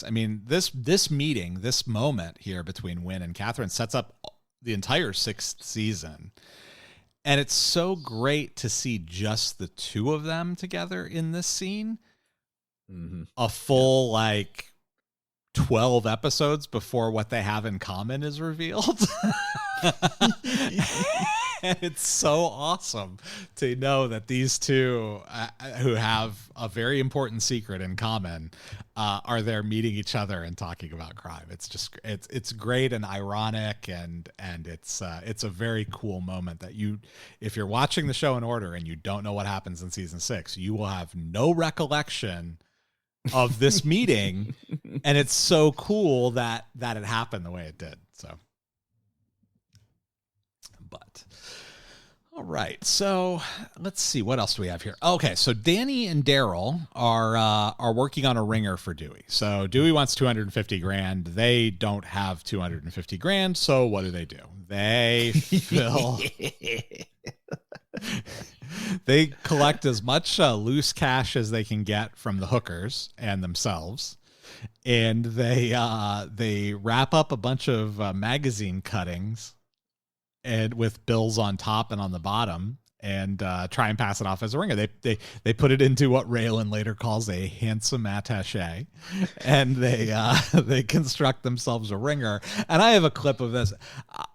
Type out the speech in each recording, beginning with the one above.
I mean, this meeting, this moment here between Wynn and Catherine sets up the entire 6th season. And it's so great to see just the two of them together in this scene. Mm-hmm. A full, 12 episodes before what they have in common is revealed. And it's so awesome to know that these two who have a very important secret in common are there meeting each other and talking about crime. It's just, it's great and ironic. And it's a very cool moment that if you're watching the show in order and you don't know what happens in season 6, you will have no recollection of this meeting. And it's so cool that it happened the way it did. So, but all right, so let's see, what else do we have here? Okay, so Danny and Daryl are working on a ringer for Dewey. So Dewey wants $250,000. They don't have $250,000. So what do? They fill. They collect as much loose cash as they can get from the hookers and themselves, and they wrap up a bunch of magazine cuttings and with bills on top and on the bottom, and try and pass it off as a ringer. They put it into what Raylan later calls a handsome attaché, and they construct themselves a ringer. And I have a clip of this.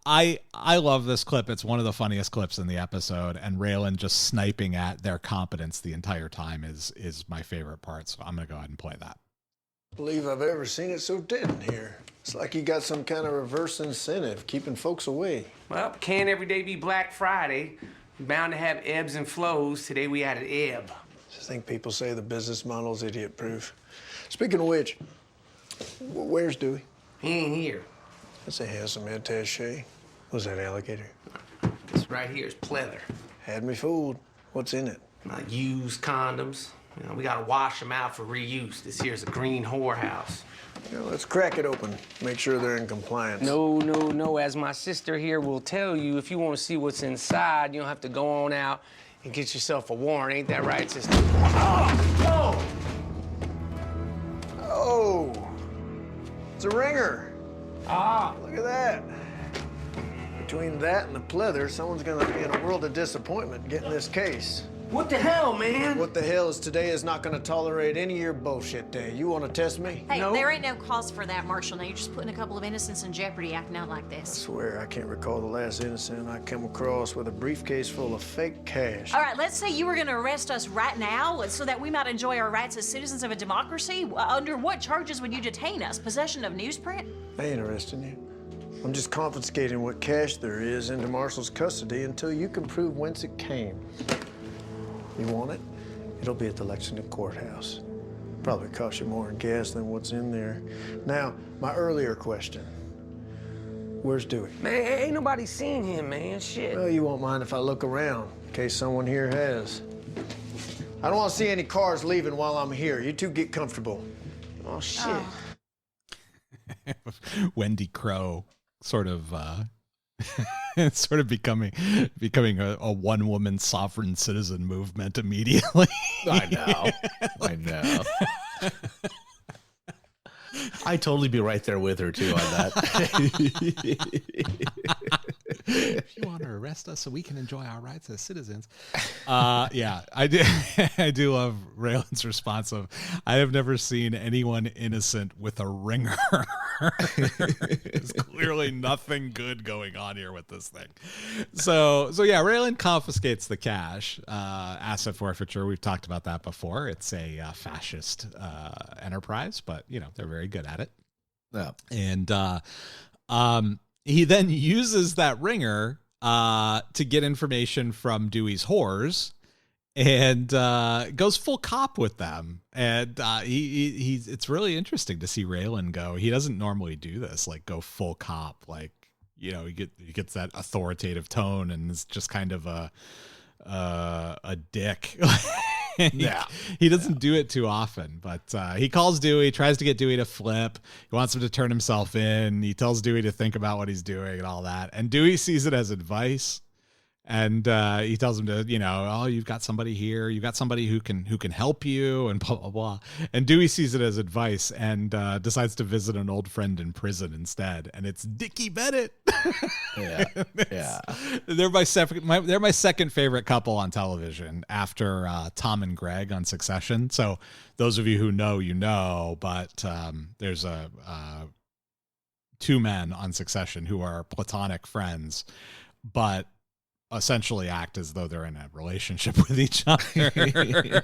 I love this clip. It's one of the funniest clips in the episode, and Raylan just sniping at their competence the entire time is my favorite part. So I'm going to go ahead and play that. I believe I've ever seen it so dead in here. It's like you got some kind of reverse incentive keeping folks away. Well, can't every day be Black Friday. Bound to have ebbs and flows. Today we had an ebb. I think people say the business model's idiot-proof. Speaking of which, where's Dewey? He ain't here. That's a handsome attaché. Was that alligator? This right here is pleather. Had me fooled. What's in it? Used condoms. You know, we gotta wash them out for reuse. This here's a green whorehouse. You know, let's crack it open. Make sure they're in compliance. No. As my sister here will tell you, if you want to see what's inside, you don't have to go on out and get yourself a warrant. Ain't that right, sister? Oh! Oh! It's a ringer. Ah! Look at that. Between that and the pleather, someone's gonna be in a world of disappointment getting this case. What the hell, man? What the hell is today is not gonna tolerate any of your bullshit day. You wanna test me? Hey, No. there ain't no cause for that, Marshall. Now, you're just putting a couple of innocents in jeopardy acting out like I this. swear I can't recall the last innocent I come across with a briefcase full of fake cash. All right, let's say you were going to arrest us right now so that we might enjoy our rights as citizens of a democracy. Under what charges would you detain us? Possession of newsprint? I ain't arresting you. I'm just confiscating what cash there is into Marshall's custody until you can prove whence it came. You want it? It'll be at the Lexington courthouse. Probably cost you more in gas than what's in there. Now, my earlier question. Where's Dewey? Man, ain't nobody seen him, man. Shit. Well, you won't mind if I look around, in case someone here has. I don't want to see any cars leaving while I'm here. You two get comfortable. Oh, shit. Oh. Wendy Crow sort of sort of becoming a one-woman sovereign citizen movement immediately. I know. I'd totally be right there with her too on that. If you want to arrest us so we can enjoy our rights as citizens. Yeah, I do love Raylan's response of, I have never seen anyone innocent with a ringer. There's clearly nothing good going on here with this thing. So yeah, Raylan confiscates the cash, asset forfeiture. We've talked about that before. It's a fascist enterprise, but they're very good at it. Yeah. And he then uses that ringer to get information from Dewey's whores, and goes full cop with them. And it's really interesting to see Raylan go. He doesn't normally do this, like go full cop. Like, he gets that authoritative tone, and it's just kind of a dick. He doesn't do it too often, but he calls Dewey, tries to get Dewey to flip. He wants him to turn himself in. He tells Dewey to think about what he's doing and all that. And Dewey sees it as advice And he tells him to, oh, you've got somebody here. You've got somebody who can help you, and blah, blah, blah. And Dewey sees it as advice and decides to visit an old friend in prison instead. And it's Dickie Bennett. Yeah. They're my second favorite couple on television after Tom and Greg on Succession. So those of you who know, but there's two men on Succession who are platonic friends, but essentially act as though they're in a relationship with each other.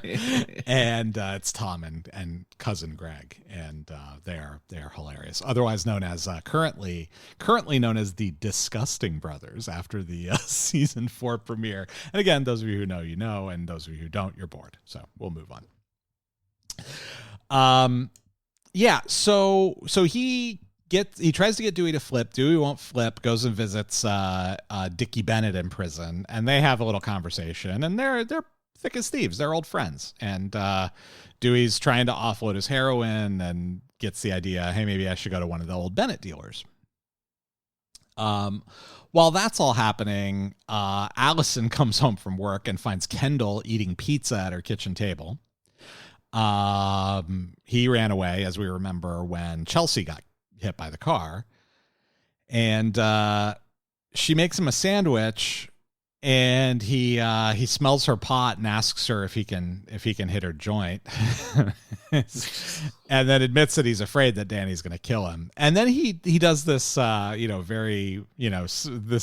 And it's Tom and cousin Greg, and they're hilarious. Otherwise known as currently known as the Disgusting Brothers after the season 4 premiere. And again, those of you who know, and those of you who don't, you're bored. So we'll move on. So he tries to get Dewey to flip. Dewey won't flip, goes and visits Dickie Bennett in prison, and they have a little conversation, and they're thick as thieves. They're old friends. And Dewey's trying to offload his heroin and gets the idea, hey, maybe I should go to one of the old Bennett dealers. While that's all happening, Allison comes home from work and finds Kendall eating pizza at her kitchen table. He ran away, as we remember, when Chelsea got hit by the car, and she makes him a sandwich, and he smells her pot and asks her if he can hit her joint, and then admits that he's afraid that Danny's going to kill him. And then he does this this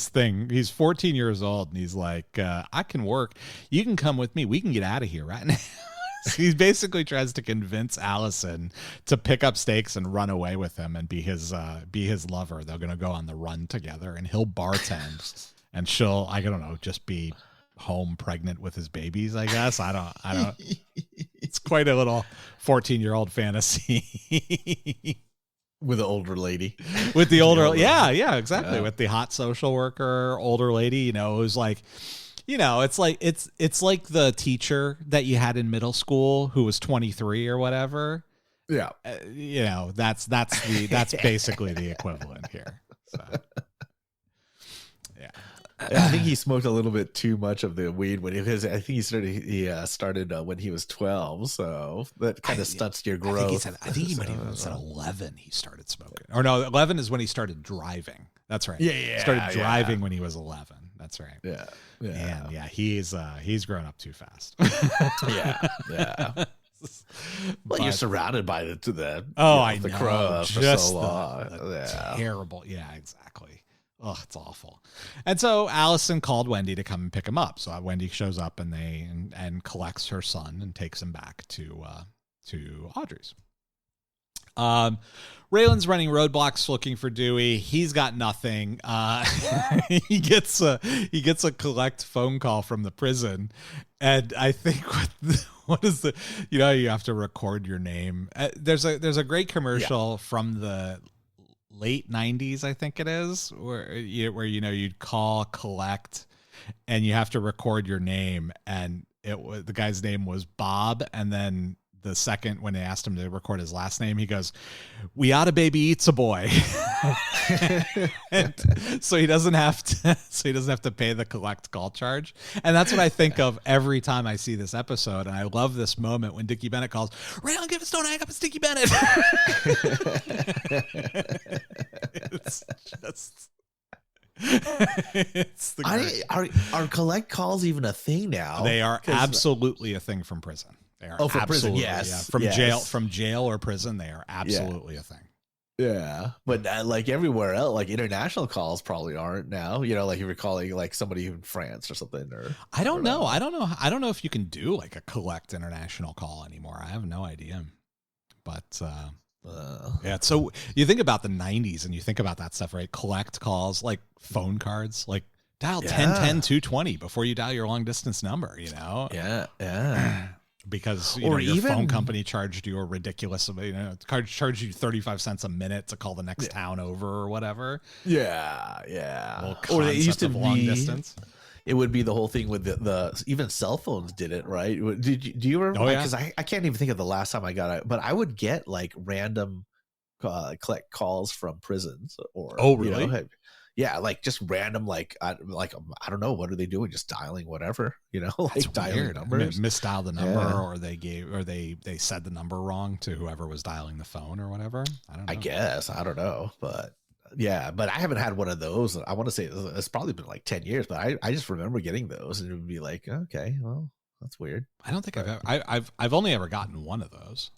thing. He's 14 years old, and he's like, I can work, you can come with me, we can get out of here right now. He basically tries to convince Allison to pick up stakes and run away with him and be his lover. They're going to go on the run together, and he'll bartend, and she'll, I don't know, just be home pregnant with his babies, I guess. I don't. It's quite a little 14-year-old fantasy. With the older lady. With the older, yeah, exactly. Yeah. With the hot social worker, older lady, who's like, it's like the teacher that you had in middle school who was 23 or whatever. Yeah. That's basically the equivalent here. So, yeah. I think he smoked a little bit too much of the weed because I think he started when he was 12. So that kind of stunts your growth. I think he might have said 11 he started smoking. Or no, 11 is when he started driving. That's right. Yeah. He started driving when he was 11. That's right. Yeah. And he's grown up too fast. Yeah. Well, you're surrounded by the I know, crow for so long. Terrible. Yeah, exactly. Oh, it's awful. And so Allison called Wendy to come and pick him up. So Wendy shows up and collects her son and takes him back to Audrey's. Raylan's running roadblocks looking for Dewey. He's got nothing. He gets a collect phone call from the prison, and I think what is the you have to record your name. There's a great commercial from the late 90s, I think it is, where you'd call collect, and you have to record your name, and the guy's name was Bob, and then the second when they asked him to record his last name, he goes, "We oughta baby eats a boy." And so he doesn't have to pay the collect call charge. And that's what I think of every time I see this episode. And I love this moment when Dickie Bennett calls, "Raylan, give us, don't hang up, it's Dickie Bennett." It's just it's the are collect calls even a thing now? They are absolutely a thing from prison. They are from prison, yes. Yeah. From jail or prison, they are absolutely a thing. Yeah, but like everywhere else, like international calls probably aren't now. Like if you're calling like somebody in France or something, or I don't know. I don't know if you can do like a collect international call anymore. I have no idea. But yeah, so you think about the 90s and you think about that stuff, right? Collect calls, like phone cards, like dial 10-10-220 before you dial your long distance number. Yeah. Because your phone company charged you a ridiculous, charged you 35 cents a minute to call the next town over or whatever. Yeah. Or it used to be long distance. It would be the whole thing with the even cell phones did it, right? Do you remember? Because I can't even think of the last time I got it, but I would get like random collect calls from prisons or. Oh, really? yeah, like just random, like I don't know, what are they doing? Just dialing whatever, like That's dialing weird. numbers. Misdialed the number, Yeah. or they said the number wrong to whoever was dialing the phone or whatever. I don't know. I guess I don't know, but yeah, but I haven't had one of those. I want to say it's probably been like 10 years, but I just remember getting those, and it would be like, okay, well, that's weird. I don't think I've only ever gotten one of those.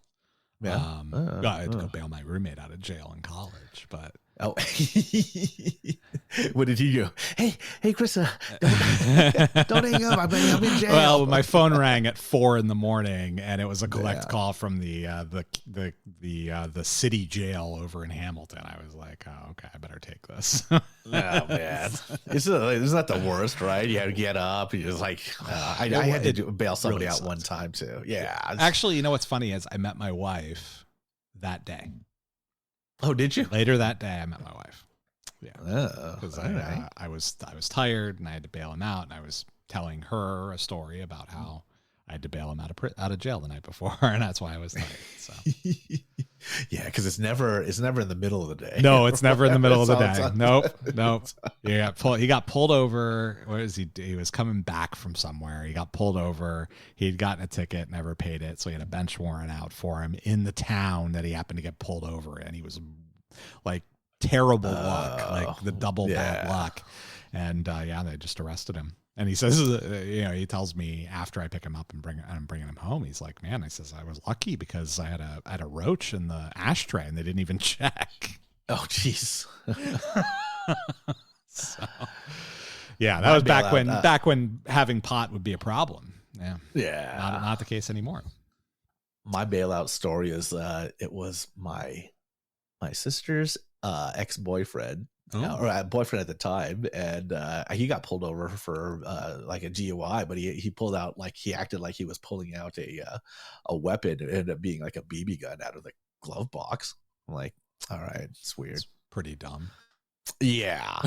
Yeah. I had to go bail my roommate out of jail in college, but Oh, what did he do? Hey, Chris, don't hang up. I'm in jail. Well, my phone rang at 4 a.m, and it was a collect call from the city jail over in Hamilton. I was like, oh, okay, I better take this. Oh man, isn't that the worst, right? You had to get up. You just like, I had to bail somebody really out one time too. Yeah, actually, you know what's funny is I met my wife that day. Oh, did you? Later that day, I met my wife. Yeah, because right. I was tired and I had to bail him out, and I was telling her a story about how I had to bail him out of jail the night before, and that's why I was tired. So yeah, because it's never in the middle of the day. No, it's never in the middle of the day. Nope. He got pulled over. Where is he? He was coming back from somewhere. He got pulled over. He'd gotten a ticket, never paid it, so he had a bench warrant out for him in the town that he happened to get pulled over in. He was like terrible luck, like the double bad luck, and they just arrested him. And he says, he tells me after I pick him up and I'm bringing him home, he's like, man, I says, I was lucky because I had a roach in the ashtray and they didn't even check. Oh, jeez. So, yeah, that was back when having pot would be a problem. Yeah. Yeah. Not the case anymore. My bailout story is, it was my sister's ex-boyfriend. Or boyfriend at the time, and he got pulled over for like a GUI, but he pulled out, like, he acted like he was pulling out a weapon. It ended up being like a BB gun out of the glove box. I'm like, all right, it's weird. It's pretty dumb. Yeah.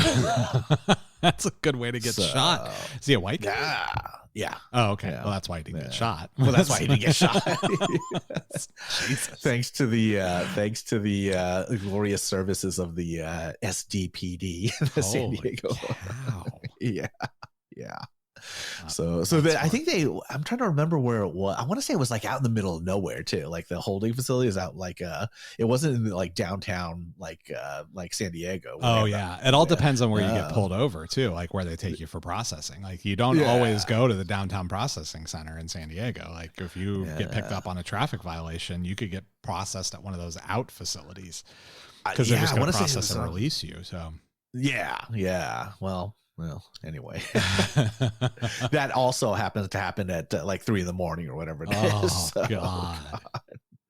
That's a good way to get shot. Is he a white guy? Yeah. Oh, okay. Yeah. Well, that's why he didn't get shot. Well, that's why he didn't get shot. Jesus. Thanks to the glorious services of the SDPD, the San Diego. Cow. Yeah. So I think I'm trying to remember where it was. I want to say it was like out in the middle of nowhere too. Like the holding facility is out like it wasn't in like downtown like San Diego. Oh yeah. It all depends on where you get pulled over too, like where they take you for processing. Like you don't always go to the downtown processing center in San Diego. Like if you get picked up on a traffic violation, you could get processed at one of those out facilities because they're just going to process and release you. So yeah. Well, anyway, that also happens to happen at like 3 a.m. or whatever it is. Oh, God.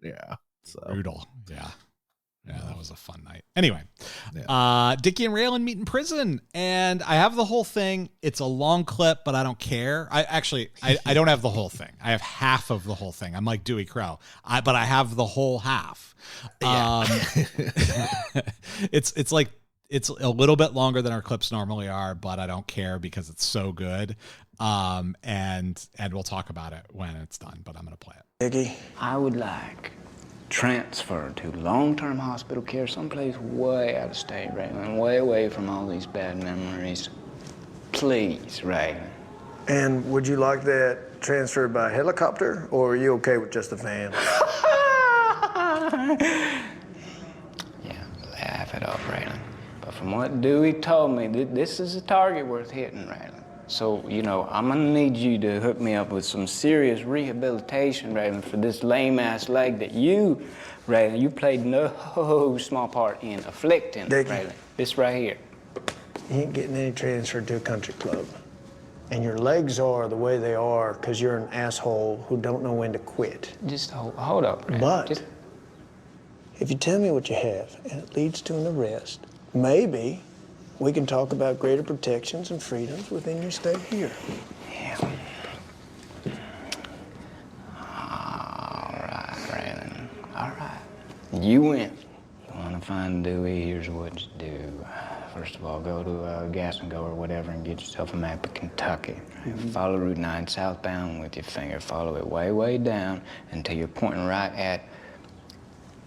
Yeah. So. Brutal. Yeah, that was a fun night. Anyway, Dickie and Raylan meet in prison, and I have the whole thing. It's a long clip, but I don't care. I don't have the whole thing. I have half of the whole thing. I'm like Dewey Crow, but I have the whole half. It's like, it's a little bit longer than our clips normally are, but I don't care because it's so good. And we'll talk about it when it's done, but I'm going to play it. Iggy, I would like transfer to long-term hospital care someplace way out of state, Raylan, way away from all these bad memories. Please, Raylan. and would you like that transferred by helicopter, or are you okay with just a van? Yeah, laugh it off, Raylan. But from what Dewey told me, this is a target worth hitting, Raylan. So, I'm gonna need you to hook me up with some serious rehabilitation, Raylan, for this lame-ass leg that you, Raylan, you played no small part in afflicting, Raylan. This right here. You ain't getting any transferred to a country club. And your legs are the way they are because you're an asshole who don't know when to quit. Just hold up, Raylan. But if you tell me what you have and it leads to an arrest, maybe we can talk about greater protections and freedoms within your stay here. Yeah. All right, Raylan. All right. You win. You want to find Dewey? Here's what you do. First of all, go to Gas and Go or whatever and get yourself a map of Kentucky. Mm-hmm. Follow Route 9 southbound with your finger. Follow it way, way down until you're pointing right at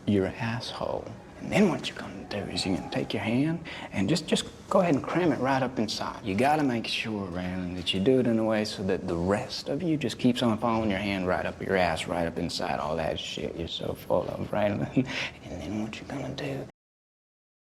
your asshole. And then what you're gonna do is you're gonna take your hand and just go ahead and cram it right up inside. You gotta make sure, Raylan, that you do it in a way so that the rest of you just keeps on following your hand right up your ass, right up inside all that shit you're so full of, Raylan. And then what you're gonna do